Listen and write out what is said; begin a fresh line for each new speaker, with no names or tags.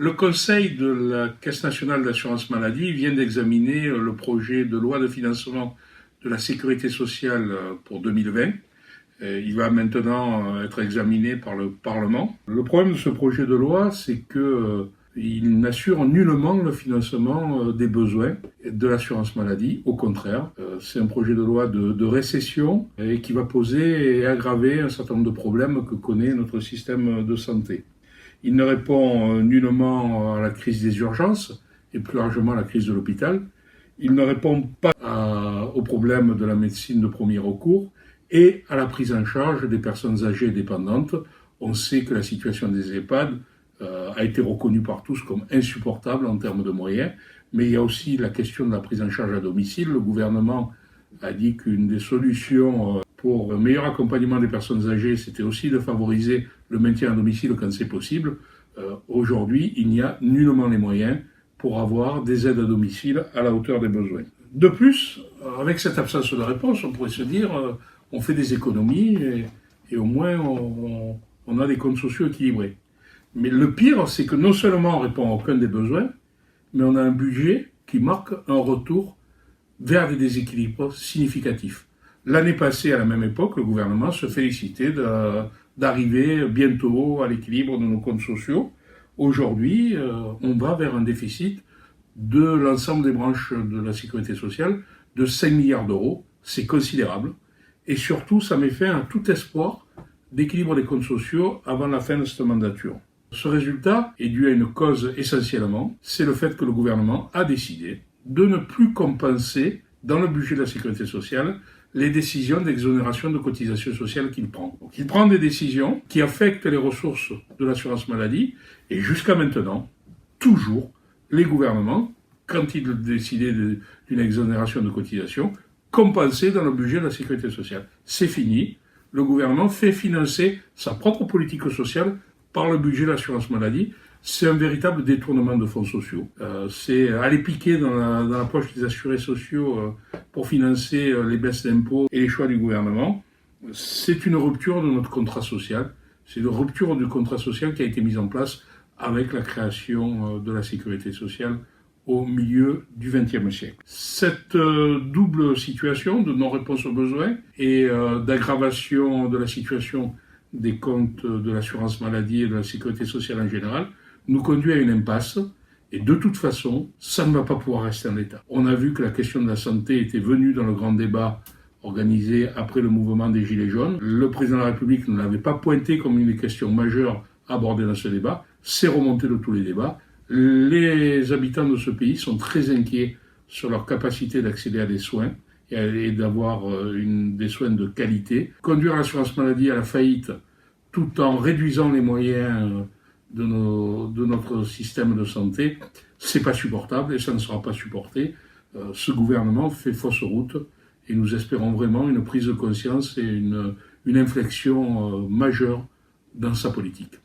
Le Conseil de la Caisse nationale d'assurance maladie vient d'examiner le projet de loi de financement de la sécurité sociale pour 2020. Il va maintenant être examiné par le Parlement. Le problème de ce projet de loi, c'est qu'il n'assure nullement le financement des besoins de l'assurance maladie. Au contraire, c'est un projet de loi de récession et qui va poser et aggraver un certain nombre de problèmes que connaît notre système de santé. Il ne répond nullement à la crise des urgences et plus largement à la crise de l'hôpital. Il ne répond pas aux problèmes de la médecine de premier recours et à la prise en charge des personnes âgées et dépendantes. On sait que la situation des EHPAD a été reconnue par tous comme insupportable en termes de moyens, mais il y a aussi la question de la prise en charge à domicile. Le gouvernement a dit qu'une des solutions pour un meilleur accompagnement des personnes âgées, c'était aussi de favoriser le maintien à domicile quand c'est possible. Aujourd'hui, il n'y a nullement les moyens pour avoir des aides à domicile à la hauteur des besoins. De plus, avec cette absence de réponse, on pourrait se dire on fait des économies et au moins on a des comptes sociaux équilibrés. Mais le pire, c'est que non seulement on répond à aucun des besoins, mais on a un budget qui marque un retour vers des déséquilibres significatifs. L'année passée, à la même époque, le gouvernement se félicitait d'arriver bientôt à l'équilibre de nos comptes sociaux. Aujourd'hui, on va vers un déficit de l'ensemble des branches de la sécurité sociale de 5 milliards d'euros. C'est considérable. Et surtout, ça met fin à tout espoir d'équilibre des comptes sociaux avant la fin de cette mandature. Ce résultat est dû à une cause essentiellement, c'est le fait que le gouvernement a décidé de ne plus compenser dans le budget de la sécurité sociale les décisions d'exonération de cotisations sociales qu'il prend. Donc, il prend des décisions qui affectent les ressources de l'assurance maladie et jusqu'à maintenant, toujours, les gouvernements, quand ils décidaient d'une exonération de cotisations, compensaient dans le budget de la sécurité sociale. C'est fini. Le gouvernement fait financer sa propre politique sociale par le budget de l'assurance maladie. C'est un véritable détournement de fonds sociaux. C'est aller piquer dans la poche des assurés sociaux pour financer les baisses d'impôts et les choix du gouvernement. C'est une rupture de notre contrat social. C'est une rupture du contrat social qui a été mise en place avec la création de la sécurité sociale au milieu du XXe siècle. Cette double situation de non-réponse aux besoins et d'aggravation de la situation des comptes de l'assurance maladie et de la sécurité sociale en général nous conduit à une impasse et de toute façon, ça ne va pas pouvoir rester en l'état. On a vu que la question de la santé était venue dans le grand débat organisé après le mouvement des Gilets jaunes. Le président de la République ne l'avait pas pointé comme une des questions majeures abordées dans ce débat. C'est remonté de tous les débats. Les habitants de ce pays sont très inquiets sur leur capacité d'accéder à des soins et d'avoir des soins de qualité. Conduire l'assurance maladie à la faillite tout en réduisant les moyens de notre système de santé, c'est pas supportable et ça ne sera pas supporté. Ce gouvernement fait fausse route et nous espérons vraiment une prise de conscience et une inflexion majeure dans sa politique.